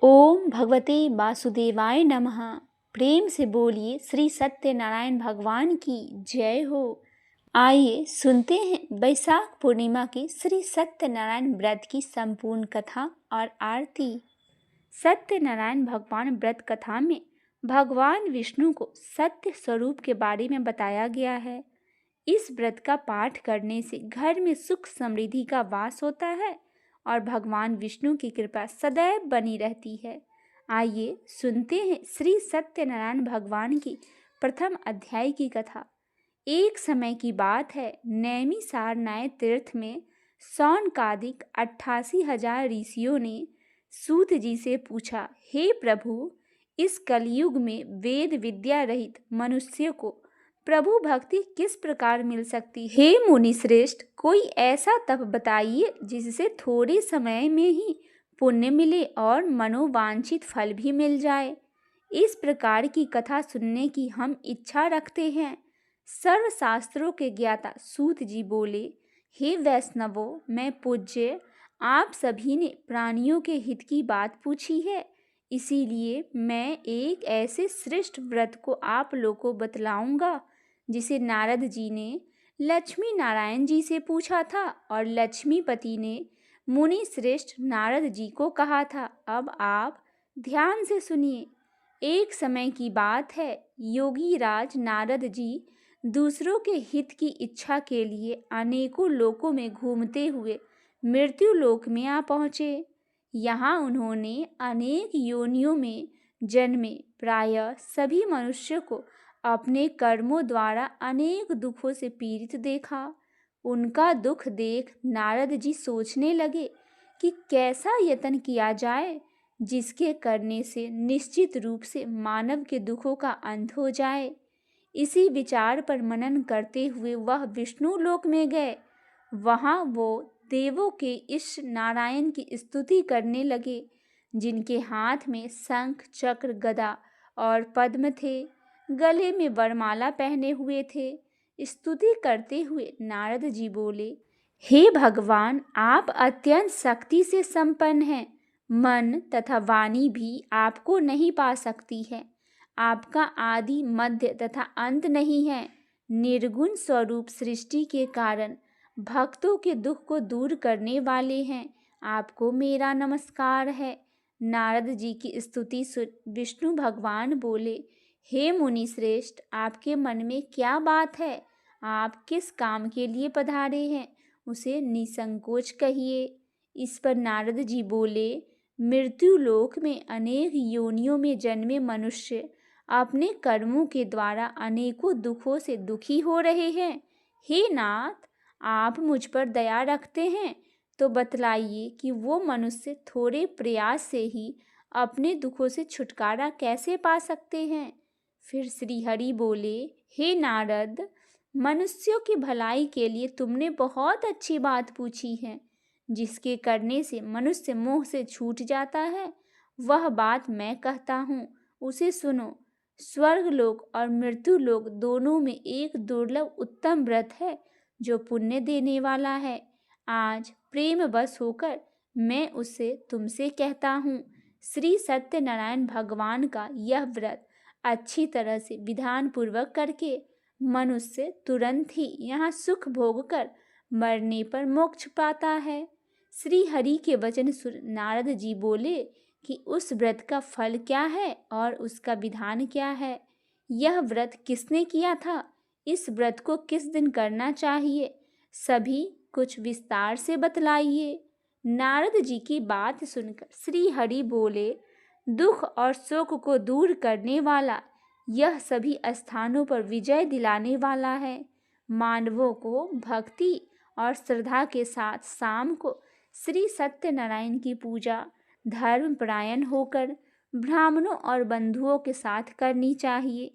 ओम भगवते वासुदेवाय नमः। प्रेम से बोलिए श्री सत्यनारायण भगवान की जय हो। आइए सुनते हैं वैशाख पूर्णिमा के श्री सत्यनारायण व्रत की संपूर्ण कथा और आरती। सत्यनारायण भगवान व्रत कथा में भगवान विष्णु को सत्य स्वरूप के बारे में बताया गया है। इस व्रत का पाठ करने से घर में सुख समृद्धि का वास होता है और भगवान विष्णु की कृपा सदैव बनी रहती है। आइए सुनते हैं श्री सत्यनारायण भगवान की प्रथम अध्याय की कथा। एक समय की बात है, नैमिषारण्य नाय तीर्थ में सौनकादिक 88,000 ऋषियों ने सूत जी से पूछा, हे प्रभु, इस कलयुग में वेद विद्या रहित मनुष्य को प्रभु भक्ति किस प्रकार मिल सकती है। हे मुनि श्रेष्ठ, कोई ऐसा तप बताइए जिससे थोड़े समय में ही पुण्य मिले और मनोवांछित फल भी मिल जाए। इस प्रकार की कथा सुनने की हम इच्छा रखते हैं। सर्वशास्त्रों के ज्ञाता सूत जी बोले, हे वैष्णवों, मैं पूज्य आप सभी ने प्राणियों के हित की बात पूछी है, इसीलिए मैं एक ऐसे श्रेष्ठ व्रत को आप लोगों को बतलाऊंगा जिसे नारद जी ने लक्ष्मी नारायण जी से पूछा था और लक्ष्मीपति ने मुनि श्रेष्ठ नारद जी को कहा था। अब आप ध्यान से सुनिए। एक समय की बात है, योगी राज नारद जी दूसरों के हित की इच्छा के लिए अनेकों लोकों में घूमते हुए मृत्यु लोक में आ पहुँचे। यहाँ उन्होंने अनेक योनियों में जन्मे प्रायः सभी मनुष्यों को अपने कर्मों द्वारा अनेक दुखों से पीड़ित देखा। उनका दुख देख नारद जी सोचने लगे कि कैसा यत्न किया जाए जिसके करने से निश्चित रूप से मानव के दुखों का अंत हो जाए। इसी विचार पर मनन करते हुए वह विष्णु लोक में गए। वहाँ वो देवों के इष्ट नारायण की स्तुति करने लगे, जिनके हाथ में शंख चक्र गदा और पद्म थे, गले में वरमाला पहने हुए थे। स्तुति करते हुए नारद जी बोले, हे भगवान, आप अत्यंत शक्ति से संपन्न हैं। मन तथा वाणी भी आपको नहीं पा सकती है। आपका आदि मध्य तथा अंत नहीं है। निर्गुण स्वरूप सृष्टि के कारण भक्तों के दुख को दूर करने वाले हैं। आपको मेरा नमस्कार है। नारद जी की स्तुति सुन विष्णु भगवान बोले, हे मुनि श्रेष्ठ, आपके मन में क्या बात है? आप किस काम के लिए पधारे हैं, उसे निसंकोच कहिए। इस पर नारद जी बोले, मृत्यु लोक में अनेक योनियों में जन्मे मनुष्य अपने कर्मों के द्वारा अनेकों दुखों से दुखी हो रहे हैं। हे नाथ, आप मुझ पर दया रखते हैं तो बतलाइए कि वो मनुष्य थोड़े प्रयास से ही अपने दुखों से छुटकारा कैसे पा सकते हैं। फिर श्री हरि बोले, हे नारद, मनुष्यों की भलाई के लिए तुमने बहुत अच्छी बात पूछी है। जिसके करने से मनुष्य मोह से छूट जाता है, वह बात मैं कहता हूँ, उसे सुनो। स्वर्ग लोक और मृत्यु लोक दोनों में एक दुर्लभ उत्तम व्रत है जो पुण्य देने वाला है। आज प्रेम बस होकर मैं उसे तुमसे कहता हूँ। श्री सत्यनारायण भगवान का यह व्रत अच्छी तरह से विधान पूर्वक करके मनुष्य तुरंत ही यहाँ सुख भोग कर मरने पर मोक्ष पाता है। श्री हरि के वचन सुन नारद जी बोले कि उस व्रत का फल क्या है और उसका विधान क्या है। यह व्रत किसने किया था? इस व्रत को किस दिन करना चाहिए? सभी कुछ विस्तार से बतलाइए। नारद जी की बात सुनकर श्री हरि बोले, दुख और शोक को दूर करने वाला, यह सभी स्थानों पर विजय दिलाने वाला है। मानवों को भक्ति और श्रद्धा के साथ शाम को श्री सत्यनारायण की पूजा धर्मपरायण होकर ब्राह्मणों और बंधुओं के साथ करनी चाहिए।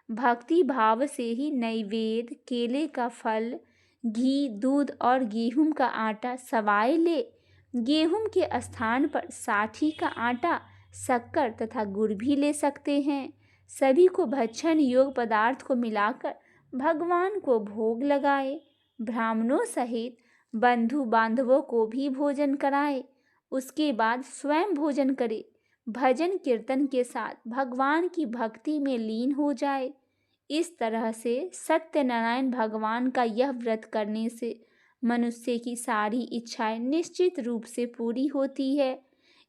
भक्ति भाव से ही नैवेद्य, केले का फल, घी, दूध और गेहूं का आटा सवाए ले। गेहूं के स्थान पर साठी का आटा, शक्कर तथा गुड़ भी ले सकते हैं। सभी को भक्षण योग पदार्थ को मिलाकर भगवान को भोग लगाए। ब्राह्मणों सहित बंधु बांधवों को भी भोजन कराए। उसके बाद स्वयं भोजन करे। भजन कीर्तन के साथ भगवान की भक्ति में लीन हो जाए। इस तरह से सत्यनारायण भगवान का यह व्रत करने से मनुष्य की सारी इच्छाएं निश्चित रूप से पूरी होती है।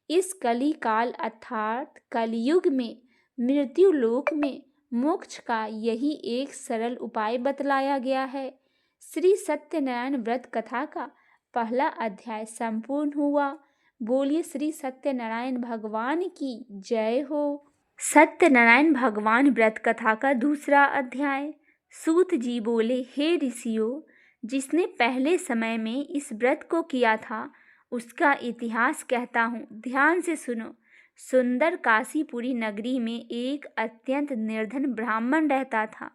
इस कली काल अर्थात कलयुग में मृत्यु लोक में मोक्ष का यही एक सरल उपाय बतलाया गया है। श्री सत्यनारायण व्रत कथा का पहला अध्याय संपूर्ण हुआ। बोलिए श्री सत्यनारायण भगवान की जय हो। सत्यनारायण भगवान व्रत कथा का दूसरा अध्याय। सूत जी बोले, हे ऋषियों, जिसने पहले समय में इस व्रत को किया था उसका इतिहास कहता हूँ, ध्यान से सुनो। सुंदर काशीपुरी नगरी में एक अत्यंत निर्धन ब्राह्मण रहता था।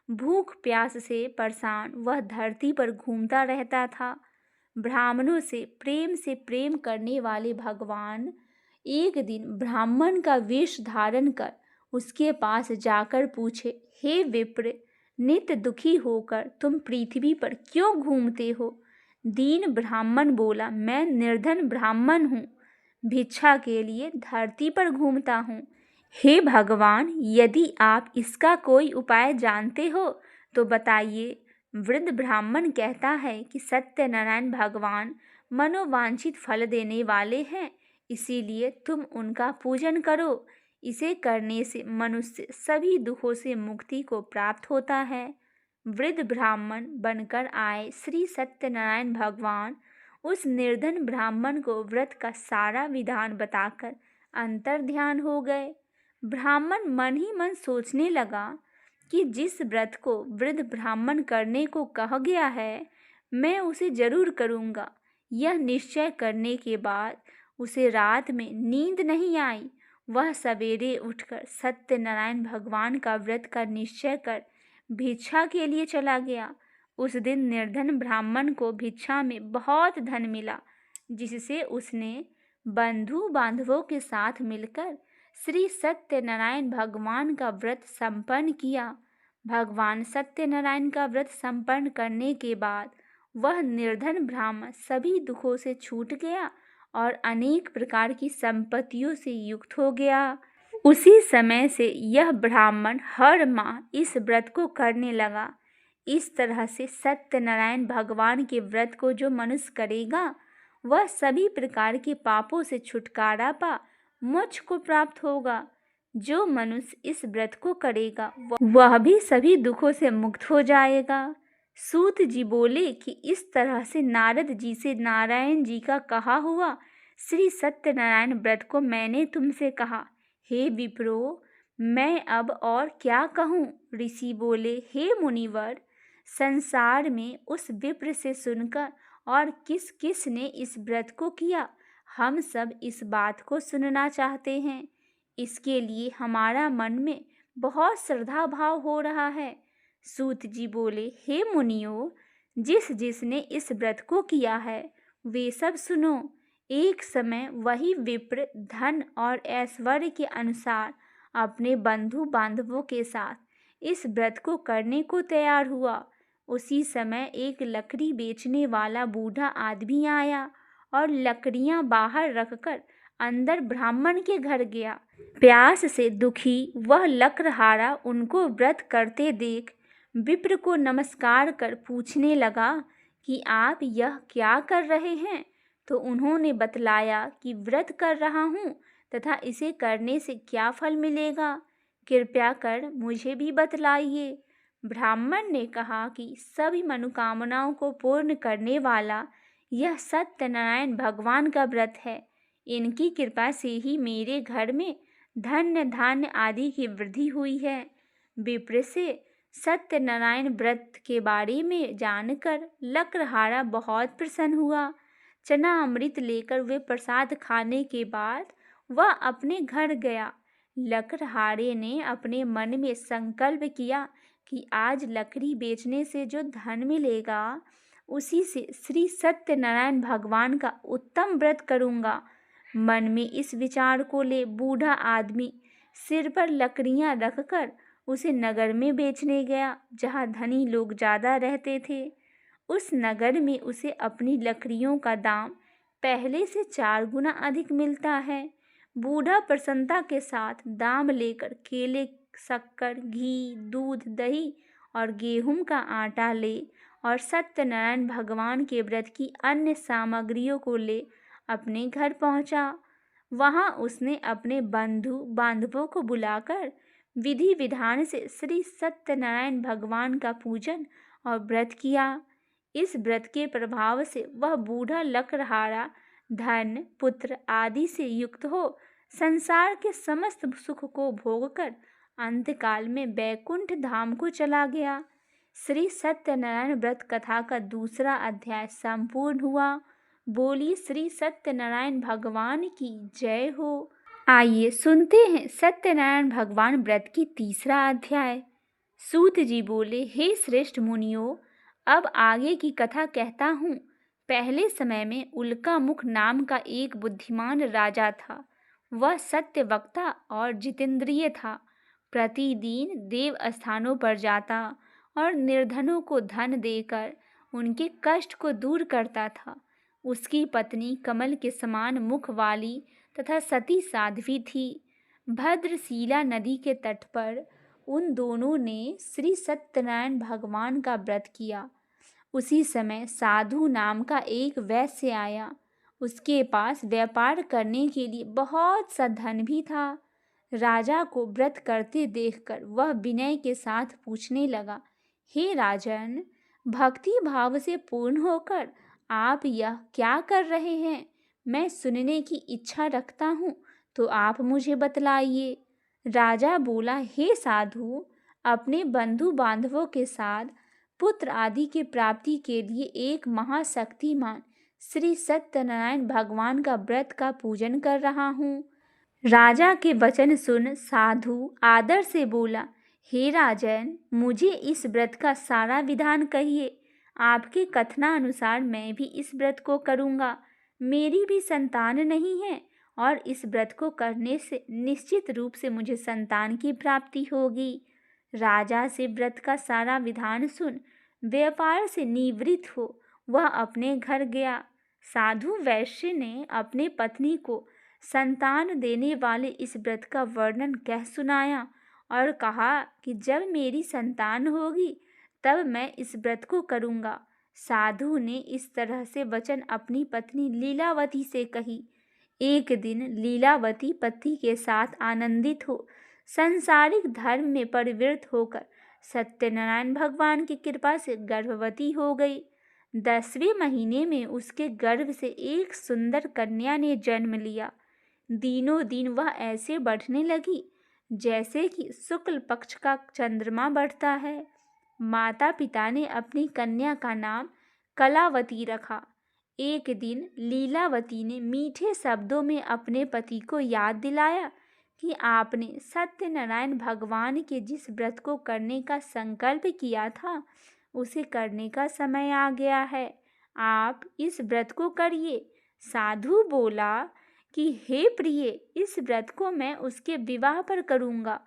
भूख प्यास से परेशान वह धरती पर घूमता रहता था। ब्राह्मणों से प्रेम करने वाले भगवान एक दिन ब्राह्मण का वेश धारण कर उसके पास जाकर पूछे, हे विप्र, नित्य दुखी होकर तुम पृथ्वी पर क्यों घूमते हो? दीन ब्राह्मण बोला, मैं निर्धन ब्राह्मण हूँ, भिक्षा के लिए धरती पर घूमता हूँ। हे भगवान, यदि आप इसका कोई उपाय जानते हो तो बताइए। वृद्ध ब्राह्मण कहता है कि सत्यनारायण भगवान मनोवांछित फल देने वाले हैं, इसीलिए तुम उनका पूजन करो। इसे करने से मनुष्य सभी दुखों से मुक्ति को प्राप्त होता है। वृद्ध ब्राह्मण बनकर आए श्री सत्यनारायण भगवान उस निर्धन ब्राह्मण को व्रत का सारा विधान बताकर अंतर ध्यान हो गए। ब्राह्मण मन ही मन सोचने लगा कि जिस व्रत को वृद्ध ब्राह्मण करने को कहा गया है, मैं उसे जरूर करूँगा। यह निश्चय करने के बाद उसे रात में नींद नहीं आई। वह सवेरे उठकर सत्यनारायण भगवान का व्रत का निश्चय कर भिक्षा के लिए चला गया। उस दिन निर्धन ब्राह्मण को भिक्षा में बहुत धन मिला, जिससे उसने बंधु बांधवों के साथ मिलकर श्री सत्यनारायण भगवान का व्रत संपन्न किया। भगवान सत्यनारायण का व्रत संपन्न करने के बाद वह निर्धन ब्राह्मण सभी दुखों से छूट गया और अनेक प्रकार की संपत्तियों से युक्त हो गया। उसी समय से यह ब्राह्मण हर माह इस व्रत को करने लगा। इस तरह से सत्यनारायण भगवान के व्रत को जो मनुष्य करेगा वह सभी प्रकार के पापों से छुटकारा पा मोक्ष को प्राप्त होगा। जो मनुष्य इस व्रत को करेगा वह भी सभी दुखों से मुक्त हो जाएगा। सूत जी बोले कि इस तरह से नारद जी से नारायण जी का कहा हुआ श्री सत्यनारायण व्रत को मैंने तुमसे कहा। हे विप्रो, मैं अब और क्या कहूँ? ऋषि बोले, हे मुनिवर, संसार में उस विप्र से सुनकर और किस किस ने इस व्रत को किया, हम सब इस बात को सुनना चाहते हैं। इसके लिए हमारा मन में बहुत श्रद्धा भाव हो रहा है। सूत जी बोले, हे मुनियों, जिसने इस व्रत को किया है वे सब सुनो। एक समय वही विप्र धन और ऐश्वर्य के अनुसार अपने बंधु बांधवों के साथ इस व्रत को करने को तैयार हुआ। उसी समय एक लकड़ी बेचने वाला बूढ़ा आदमी आया और लकड़ियां बाहर रखकर अंदर ब्राह्मण के घर गया। प्यास से दुखी वह लकड़हारा उनको व्रत करते देख विप्र को नमस्कार कर पूछने लगा कि आप यह क्या कर रहे हैं? तो उन्होंने बतलाया कि व्रत कर रहा हूँ तथा इसे करने से क्या फल मिलेगा, कृपया कर मुझे भी बतलाइए। ब्राह्मण ने कहा कि सभी मनोकामनाओं को पूर्ण करने वाला यह सत्यनारायण भगवान का व्रत है। इनकी कृपा से ही मेरे घर में धन्य धान्य आदि की वृद्धि हुई है। विप्र से सत्यनारायण व्रत के बारे में जानकर लकड़हारा बहुत प्रसन्न हुआ। चना अमृत लेकर वे प्रसाद खाने के बाद वह अपने घर गया। लकड़हारे ने अपने मन में संकल्प किया कि आज लकड़ी बेचने से जो धन मिलेगा उसी से श्री सत्यनारायण भगवान का उत्तम व्रत करूँगा। मन में इस विचार को ले बूढ़ा आदमी सिर पर लकड़ियाँ रखकर उसे नगर में बेचने गया, जहाँ धनी लोग ज़्यादा रहते थे। उस नगर में उसे अपनी लकड़ियों का दाम पहले से 4 गुना अधिक मिलता है। बूढ़ा प्रसन्नता के साथ दाम लेकर केले, शक्कर, घी, दूध, दही और गेहूं का आटा ले और सत्यनारायण भगवान के व्रत की अन्य सामग्रियों को ले अपने घर पहुंचा। वहां उसने अपने बंधु बांधवों को बुलाकर विधि विधान से श्री सत्यनारायण भगवान का पूजन और व्रत किया। इस व्रत के प्रभाव से वह बूढ़ा लकड़हारा धन, पुत्र आदि से युक्त हो संसार के समस्त सुख को भोगकर अंतकाल में वैकुंठ धाम को चला गया। श्री सत्यनारायण व्रत कथा का दूसरा अध्याय संपूर्ण हुआ। बोलिए श्री सत्यनारायण भगवान की जय हो। आइए सुनते हैं सत्यनारायण भगवान व्रत की तीसरा अध्याय। सूत जी बोले, हे श्रेष्ठ मुनियों, अब आगे की कथा कहता हूँ। पहले समय में उल्का मुख नाम का एक बुद्धिमान राजा था। वह सत्य वक्ता और जितेंद्रिय था। प्रतिदिन देव स्थानों पर जाता और निर्धनों को धन देकर उनके कष्ट को दूर करता था। उसकी पत्नी कमल के समान मुख वाली तथा सती साध्वी थी। भद्रशीला नदी के तट पर उन दोनों ने श्री सत्यनारायण भगवान का व्रत किया। उसी समय साधु नाम का एक वैश्य आया। उसके पास व्यापार करने के लिए बहुत सा धन भी था। राजा को व्रत करते देखकर वह विनय के साथ पूछने लगा, हे राजन, भक्ति भाव से पूर्ण होकर आप यह क्या कर रहे हैं? मैं सुनने की इच्छा रखता हूँ, तो आप मुझे बतलाइए। राजा बोला, हे साधु, अपने बंधु बांधवों के साथ पुत्र आदि की प्राप्ति के लिए एक महाशक्तिमान श्री सत्यनारायण भगवान का व्रत का पूजन कर रहा हूँ। राजा के वचन सुन साधु आदर से बोला, हे राजन, मुझे इस व्रत का सारा विधान कहिए। आपके कथनानुसार मैं भी इस व्रत को करूँगा। मेरी भी संतान नहीं है और इस व्रत को करने से निश्चित रूप से मुझे संतान की प्राप्ति होगी। राजा से व्रत का सारा विधान सुन व्यापार से निवृत्त हो वह अपने घर गया। साधु वैश्य ने अपने पत्नी को संतान देने वाले इस व्रत का वर्णन कह सुनाया और कहा कि जब मेरी संतान होगी तब मैं इस व्रत को करूँगा। साधु ने इस तरह से वचन अपनी पत्नी लीलावती से कही। एक दिन लीलावती पति के साथ आनंदित हो सांसारिक धर्म में परिवृत्त होकर सत्यनारायण भगवान की कृपा से गर्भवती हो गई। 10वें महीने में उसके गर्भ से एक सुंदर कन्या ने जन्म लिया। दिनों दिन वह ऐसे बढ़ने लगी जैसे कि शुक्ल पक्ष का चंद्रमा बढ़ता है। माता पिता ने अपनी कन्या का नाम कलावती रखा। एक दिन लीलावती ने मीठे शब्दों में अपने पति को याद दिलाया कि आपने सत्यनारायण भगवान के जिस व्रत को करने का संकल्प किया था उसे करने का समय आ गया है। आप इस व्रत को करिए। साधु बोला कि हे प्रिय, इस व्रत को मैं उसके विवाह पर करूँगा।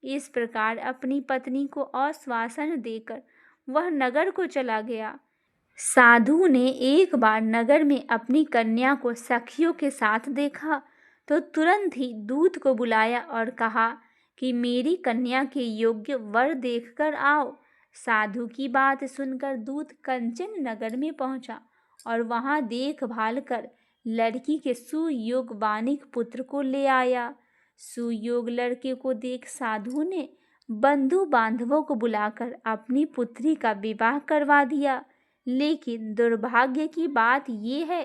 इस प्रकार अपनी पत्नी को आश्वासन देकर वह नगर को चला गया। साधु ने एक बार नगर में अपनी कन्या को सखियों के साथ देखा तो तुरंत ही दूत को बुलाया और कहा कि मेरी कन्या के योग्य वर देखकर आओ। साधु की बात सुनकर दूत कंचन नगर में पहुंचा और वहां देखभाल कर लड़की के सुयोग्यवानिक पुत्र को ले आया। सुयोग लड़के को देख साधु ने बंधु बांधवों को बुलाकर अपनी पुत्री का विवाह करवा दिया। लेकिन दुर्भाग्य की बात यह है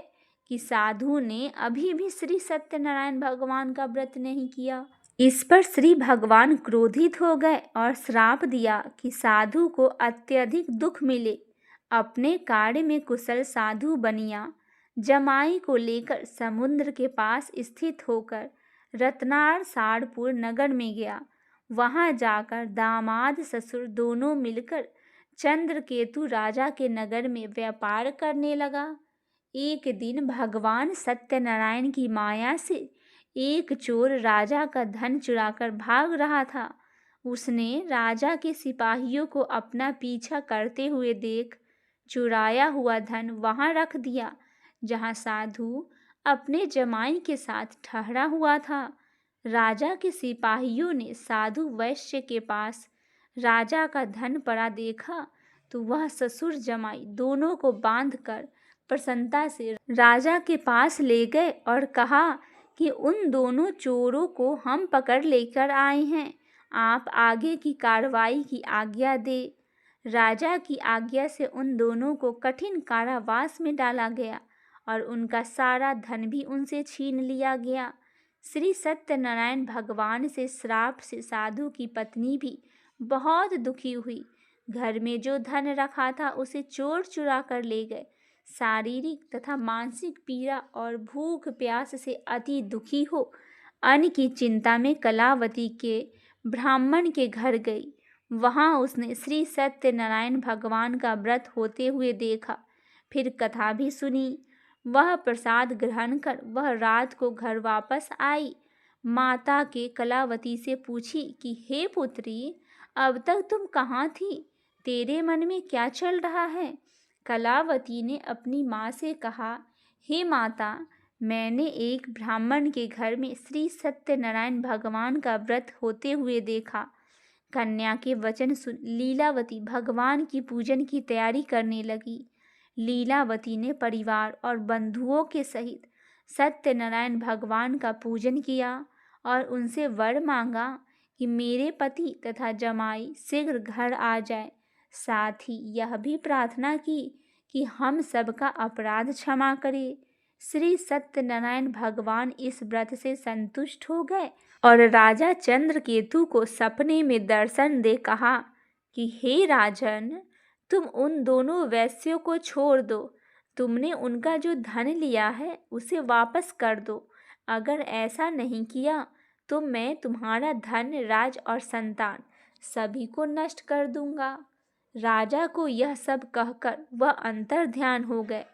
कि साधु ने अभी भी श्री सत्यनारायण भगवान का व्रत नहीं किया। इस पर श्री भगवान क्रोधित हो गए और श्राप दिया कि साधु को अत्यधिक दुख मिले। अपने कार्य में कुशल साधु बनिया जमाई को लेकर समुद्र के पास स्थित होकर रत्नार सारपुर नगर में गया। वहां जाकर दामाद ससुर दोनों मिलकर चंद्रकेतु राजा के नगर में व्यापार करने लगा। एक दिन भगवान सत्यनारायण की माया से एक चोर राजा का धन चुराकर भाग रहा था। उसने राजा के सिपाहियों को अपना पीछा करते हुए देख चुराया हुआ धन वहां रख दिया जहां साधु अपने जमाई के साथ ठहरा हुआ था। राजा के सिपाहियों ने साधु वैश्य के पास राजा का धन पड़ा देखा तो वह ससुर जमाई दोनों को बांधकर प्रसन्नता से राजा के पास ले गए और कहा कि उन दोनों चोरों को हम पकड़ लेकर आए हैं, आप आगे की कार्रवाई की आज्ञा दे। राजा की आज्ञा से उन दोनों को कठिन कारावास में डाला गया और उनका सारा धन भी उनसे छीन लिया गया। श्री सत्यनारायण भगवान से श्राप से साधु की पत्नी भी बहुत दुखी हुई। घर में जो धन रखा था उसे चोर चुरा कर ले गए। शारीरिक तथा मानसिक पीड़ा और भूख प्यास से अति दुखी हो अन्न की चिंता में कलावती के ब्राह्मण के घर गई। वहां उसने श्री सत्यनारायण भगवान का व्रत होते हुए देखा, फिर कथा भी सुनी। वह प्रसाद ग्रहण कर वह रात को घर वापस आई। माता के कलावती से पूछी कि हे पुत्री, अब तक तुम कहाँ थी? तेरे मन में क्या चल रहा है? कलावती ने अपनी माँ से कहा, हे माता, मैंने एक ब्राह्मण के घर में श्री सत्यनारायण भगवान का व्रत होते हुए देखा। कन्या के वचन सुन लीलावती भगवान की पूजन की तैयारी करने लगी। लीलावती ने परिवार और बंधुओं के सहित सत्यनारायण भगवान का पूजन किया और उनसे वर मांगा कि मेरे पति तथा जमाई शीघ्र घर आ जाए। साथ ही यह भी प्रार्थना की कि हम सबका अपराध क्षमा करे। श्री सत्यनारायण भगवान इस व्रत से संतुष्ट हो गए और राजा चंद्रकेतु को सपने में दर्शन दे कहा कि हे राजन, तुम उन दोनों वैश्यों को छोड़ दो। तुमने उनका जो धन लिया है उसे वापस कर दो। अगर ऐसा नहीं किया तो मैं तुम्हारा धन, राज और संतान सभी को नष्ट कर दूंगा। राजा को यह सब कहकर वह अंतर ध्यान हो गए।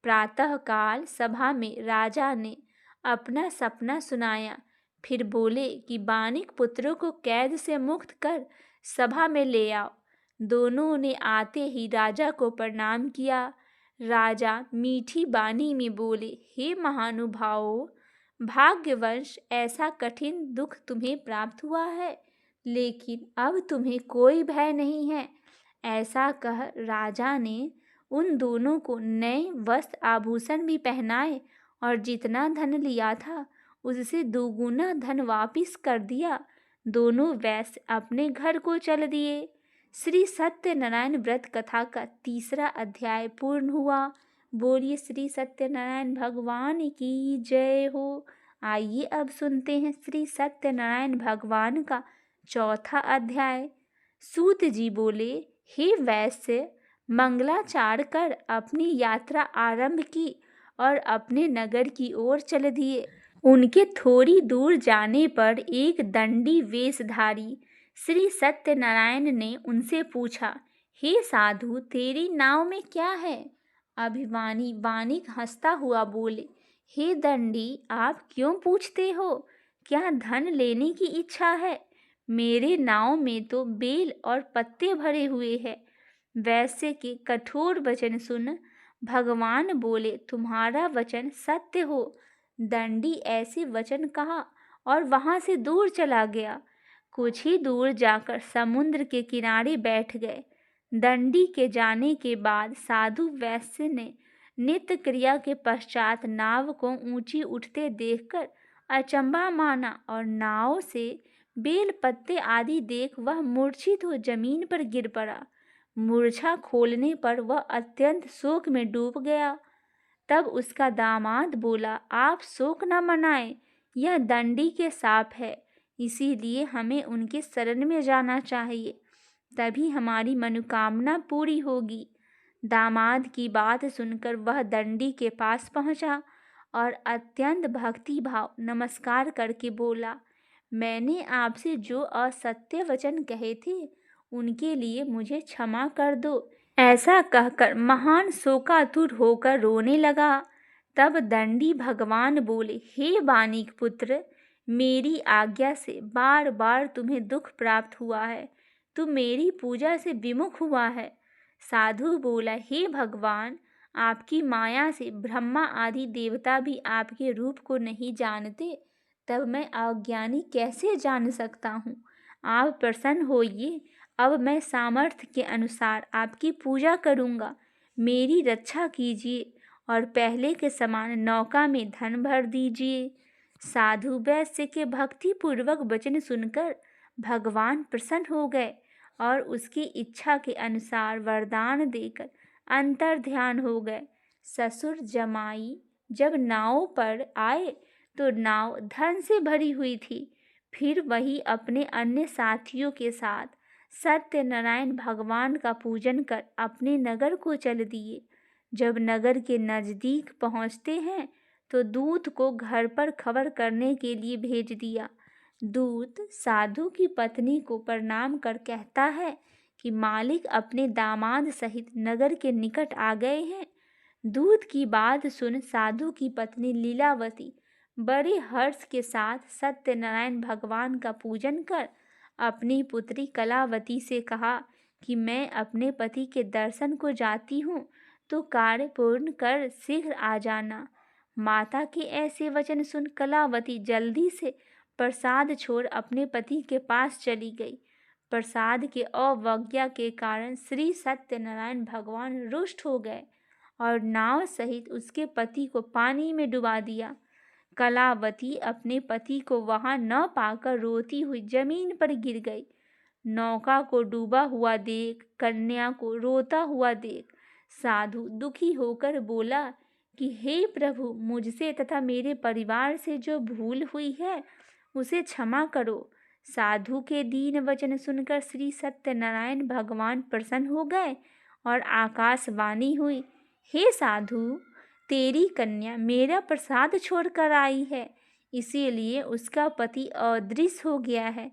प्रातःकाल सभा में राजा ने अपना सपना सुनाया, फिर बोले कि बानिक पुत्रों को कैद से मुक्त कर सभा में ले आओ। दोनों ने आते ही राजा को प्रणाम किया। राजा मीठी बानी में बोले, हे महानुभावों, भाग्यवश ऐसा कठिन दुख तुम्हें प्राप्त हुआ है, लेकिन अब तुम्हें कोई भय नहीं है। ऐसा कह राजा ने उन दोनों को नए वस्त्र आभूषण भी पहनाए और जितना धन लिया था उससे दोगुना धन वापिस कर दिया। दोनों वैश्य अपने घर को चल दिए। श्री सत्यनारायण व्रत कथा का 3रा अध्याय पूर्ण हुआ। बोलिए श्री सत्यनारायण भगवान की जय हो। आइए अब सुनते हैं श्री सत्यनारायण भगवान का 4था अध्याय। सूत जी बोले, हे वैश्य, मंगलाचार कर अपनी यात्रा आरंभ की और अपने नगर की ओर चल दिए। उनके थोड़ी दूर जाने पर एक दंडी वेशधारी श्री सत्यनारायण ने उनसे पूछा, हे साधु, तेरी नाव में क्या है? अभिमानी बानिक हंसता हुआ बोले, हे दंडी, आप क्यों पूछते हो? क्या धन लेने की इच्छा है? मेरे नाव में तो बेल और पत्ते भरे हुए हैं। वैश्य के कठोर वचन सुन भगवान बोले, तुम्हारा वचन सत्य हो। दंडी ऐसे वचन कहा और वहां से दूर चला गया। कुछ ही दूर जाकर समुद्र के किनारे बैठ गए। दंडी के जाने के बाद साधु वैश्य ने नित्य क्रिया के पश्चात नाव को ऊंची उठते देखकर अचंभा माना और नाव से बेल पत्ते आदि देख वह मूर्छित हो जमीन पर गिर पड़ा। मूर्छा खोलने पर वह अत्यंत शोक में डूब गया। तब उसका दामाद बोला, आप शोक न मनाएं, यह दंडी के शाप है, इसीलिए हमें उनके शरण में जाना चाहिए, तभी हमारी मनोकामना पूरी होगी। दामाद की बात सुनकर वह दंडी के पास पहुंचा और अत्यंत भक्ति भाव नमस्कार करके बोला, मैंने आपसे जो असत्य वचन कहे थे उनके लिए मुझे क्षमा कर दो। ऐसा कहकर महान शोकातुर होकर रोने लगा। तब दंडी भगवान बोले, हे बानिक पुत्र, मेरी आज्ञा से बार बार तुम्हें दुख प्राप्त हुआ है, तुम मेरी पूजा से विमुख हुआ है। साधु बोला, हे भगवान, आपकी माया से ब्रह्मा आदि देवता भी आपके रूप को नहीं जानते, तब मैं अज्ञानी कैसे जान सकता हूँ। आप प्रसन्न होइए, अब मैं सामर्थ्य के अनुसार आपकी पूजा करूँगा। मेरी रक्षा कीजिए और पहले के समान नौका में धन भर दीजिए। साधु वैश्य के भक्ति पूर्वक वचन सुनकर भगवान प्रसन्न हो गए और उसकी इच्छा के अनुसार वरदान देकर अंतर ध्यान हो गए। ससुर जमाई जब नाव पर आए तो नाव धन से भरी हुई थी। फिर वही अपने अन्य साथियों के साथ सत्यनारायण भगवान का पूजन कर अपने नगर को चल दिए। जब नगर के नजदीक पहुंचते हैं तो दूत को घर पर खबर करने के लिए भेज दिया। दूत साधु की पत्नी को प्रणाम कर कहता है कि मालिक अपने दामाद सहित नगर के निकट आ गए हैं। दूत की बात सुन साधु की पत्नी लीलावती बड़े हर्ष के साथ सत्यनारायण भगवान का पूजन कर अपनी पुत्री कलावती से कहा कि मैं अपने पति के दर्शन को जाती हूँ, तो कार्य पूर्ण कर शीघ्र आ जाना। माता के ऐसे वचन सुन कलावती जल्दी से प्रसाद छोड़ अपने पति के पास चली गई। प्रसाद के अवज्ञा के कारण श्री सत्यनारायण भगवान रुष्ट हो गए और नाव सहित उसके पति को पानी में डुबा दिया। कलावती अपने पति को वहां न पाकर रोती हुई जमीन पर गिर गई। नौका को डूबा हुआ देख, कन्या को रोता हुआ देख साधु दुखी होकर बोला कि हे प्रभु, मुझसे तथा मेरे परिवार से जो भूल हुई है उसे क्षमा करो। साधु के दीन वचन सुनकर श्री सत्यनारायण भगवान प्रसन्न हो गए और आकाशवाणी हुई, हे साधु, तेरी कन्या मेरा प्रसाद छोड़कर आई है, इसीलिए उसका पति अदृश्य हो गया है।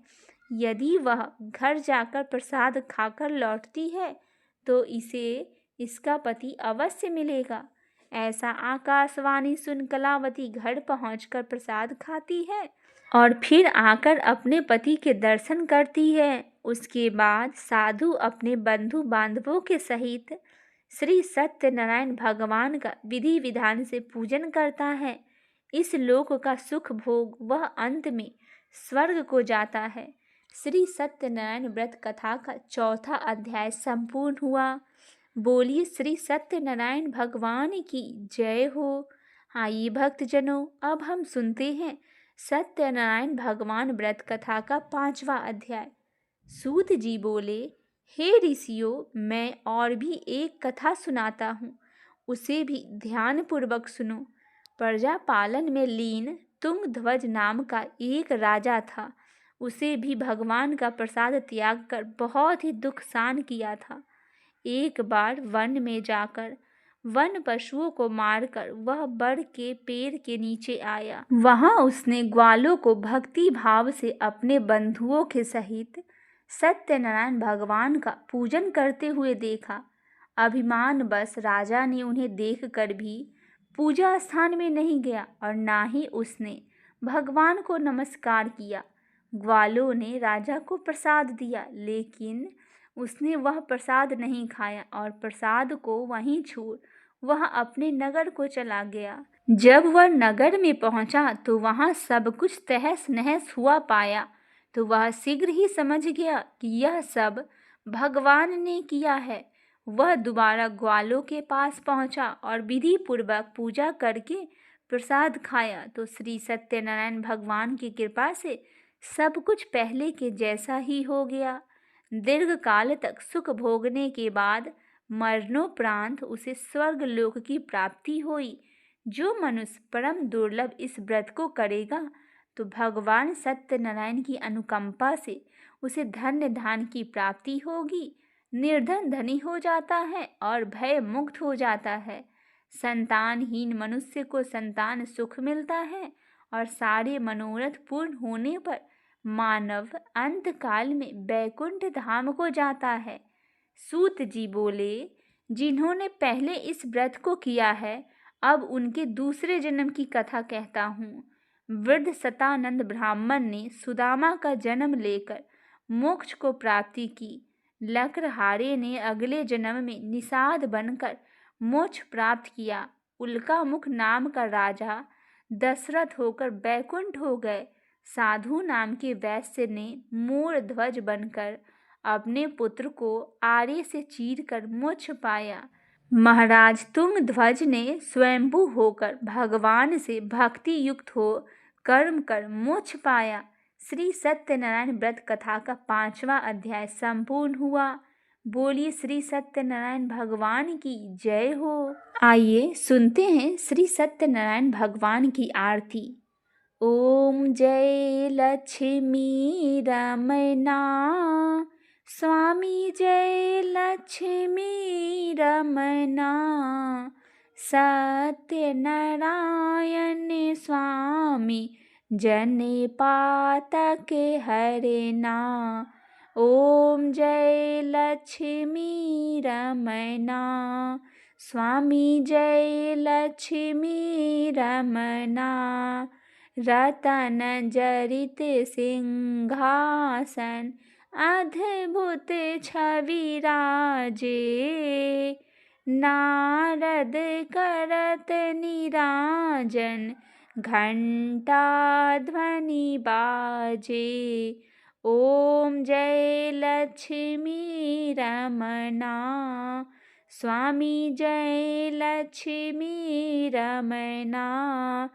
यदि वह घर जाकर प्रसाद खाकर लौटती है तो इसे इसका पति अवश्य मिलेगा। ऐसा आकाशवाणी सुन कलावती घर पहुंचकर प्रसाद खाती है और फिर आकर अपने पति के दर्शन करती है। उसके बाद साधु अपने बंधु बांधवों के सहित श्री सत्यनारायण भगवान का विधि विधान से पूजन करता है। इस लोक का सुख भोग वह अंत में स्वर्ग को जाता है। श्री सत्यनारायण व्रत कथा का चौथा अध्याय संपूर्ण हुआ। बोलिए श्री सत्यनारायण भगवान की जय हो। आइए भक्तजनों, अब हम सुनते हैं सत्यनारायण भगवान व्रत कथा का 5वां अध्याय। सूत जी बोले, हे ऋषियों, मैं और भी एक कथा सुनाता हूँ, उसे भी ध्यानपूर्वक सुनो। प्रजा पालन में लीन तुंगध्वज नाम का एक राजा था। उसे भी भगवान का प्रसाद त्याग कर बहुत ही दुख सहन किया था। एक बार वन में जाकर वन पशुओं को मारकर वह बड़ के पेड़ के नीचे आया। वहां उसने ग्वालों को भक्ति भाव से अपने बंधुओं के सहित सत्यनारायण भगवान का पूजन करते हुए देखा। अभिमान बस राजा ने उन्हें देखकर भी पूजा स्थान में नहीं गया और ना ही उसने भगवान को नमस्कार किया। ग्वालों ने राजा को प्रसाद दिया, लेकिन उसने वह प्रसाद नहीं खाया और प्रसाद को वहीं छोड़ वह अपने नगर को चला गया। जब वह नगर में पहुंचा तो वहां सब कुछ तहस नहस हुआ पाया, तो वह शीघ्र ही समझ गया कि यह सब भगवान ने किया है। वह दोबारा ग्वालों के पास पहुंचा और विधि पूर्वक पूजा करके प्रसाद खाया, तो श्री सत्यनारायण भगवान की कृपा से सब कुछ पहले के जैसा ही हो गया। दीर्घ काल तक सुख भोगने के बाद मरणोपरांत उसे स्वर्ग लोक की प्राप्ति हुई। जो मनुष्य परम दुर्लभ इस व्रत को करेगा तो भगवान सत्यनारायण की अनुकंपा से उसे धन्य धान की प्राप्ति होगी। निर्धन धनी हो जाता है और भय मुक्त हो जाता है। संतानहीन मनुष्य को संतान सुख मिलता है और सारे मनोरथ पूर्ण होने पर मानव अंत काल में बैकुंठ धाम को जाता है। सूत जी बोले, जिन्होंने पहले इस व्रत को किया है, अब उनके दूसरे जन्म की कथा कहता हूँ। वृद्ध सतानंद ब्राह्मण ने सुदामा का जन्म लेकर मोक्ष को प्राप्ति की। लक्रहारे ने अगले जन्म में निषाद बनकर मोक्ष प्राप्त किया। उल्कामुख नाम का राजा दशरथ होकर बैकुंठ हो गए। साधु नाम के वैश्य ने मोर ध्वज बनकर अपने पुत्र को आरे से चीरकर मोक्ष पाया। महाराज तुंग ध्वज ने स्वयंभू होकर भगवान से भक्ति युक्त हो कर्म कर मोक्ष पाया। श्री सत्यनारायण व्रत कथा का 5वां अध्याय संपूर्ण हुआ। बोलिए श्री सत्यनारायण भगवान की जय हो। आइए सुनते हैं श्री सत्यनारायण भगवान की आरती। ओम जय लक्ष्मी रमना, स्वामी जय लक्ष्मी रमना, सत्यनारायण स्वामी जन पातक हरना। ओम जय लक्ष्मी रमना, स्वामी जय लक्ष्मी रमना, रतन जरित सिंहासन अद्भुत छवि राजे, नारद करत निराजन घंटा ध्वनि बाजे। ओम जय लक्ष्मी रमना, स्वामी जय लक्ष्मी रमना,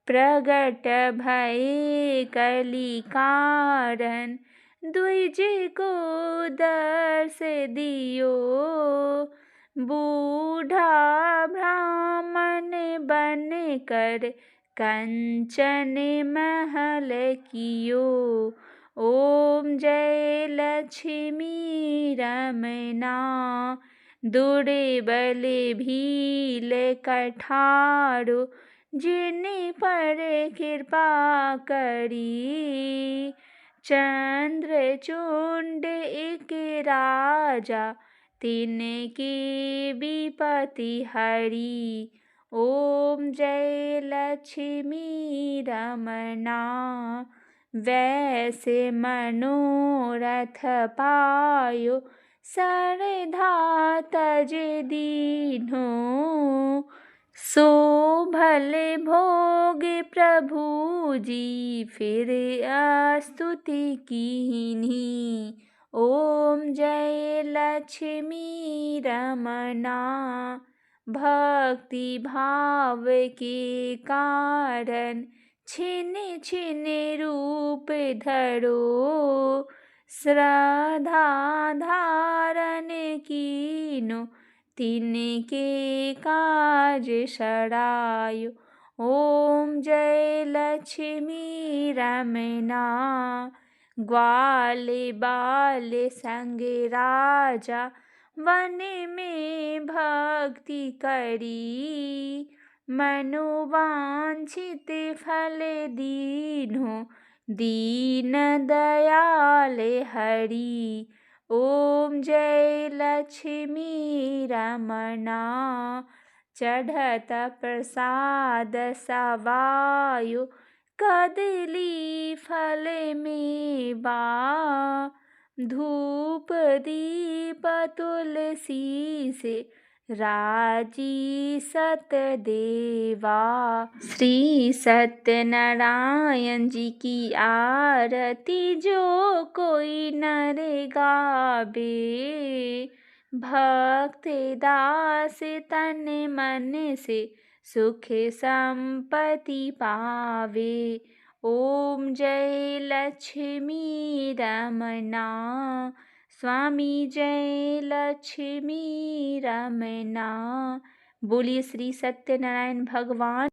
प्रगट भये कलि कारण द्विज को दर्श दियो, बूढ़ा ब्राह्मण बन कर कंचन महल कियो। ओम जय लक्ष्मी रमना, दुर्बल भील कठारो जिन पर कृपा करी, चंद्रचूंड एक राजा तिनके विपत्ति हरी। ओम जय लक्ष्मी रमना, वैसे मनोरथ पायो सरधा तज दीन्हो, सो भले भोग प्रभु जी फिर स्तुति कीन्ही। ओम जय लक्ष्मी रमना, भक्ति भाव के कारण छिन छिन रूप धरो, श्रद्धा धारण कीनो तिनके काज सरायो। ओम जय लक्ष्मी रमना, ग्वाल बाल संग राजा वन में भक्ति करी, मनोवांछित फल दीन्हो दीन दयाल हरि। ओम जय लक्ष्मी रमना, चढ़त प्रसाद सवायो कदली फल मेवा, धूप दीप तुलसी से राजी सतदेवा। श्री सत्यनारायण जी की आरती जो कोई नर गावे, भक्त दास तन मन से सुख संपत्ति पावे। ओम जय लक्ष्मी रमना, स्वामी जय लक्ष्मी रमना। बोलिए श्री सत्यनारायण भगवान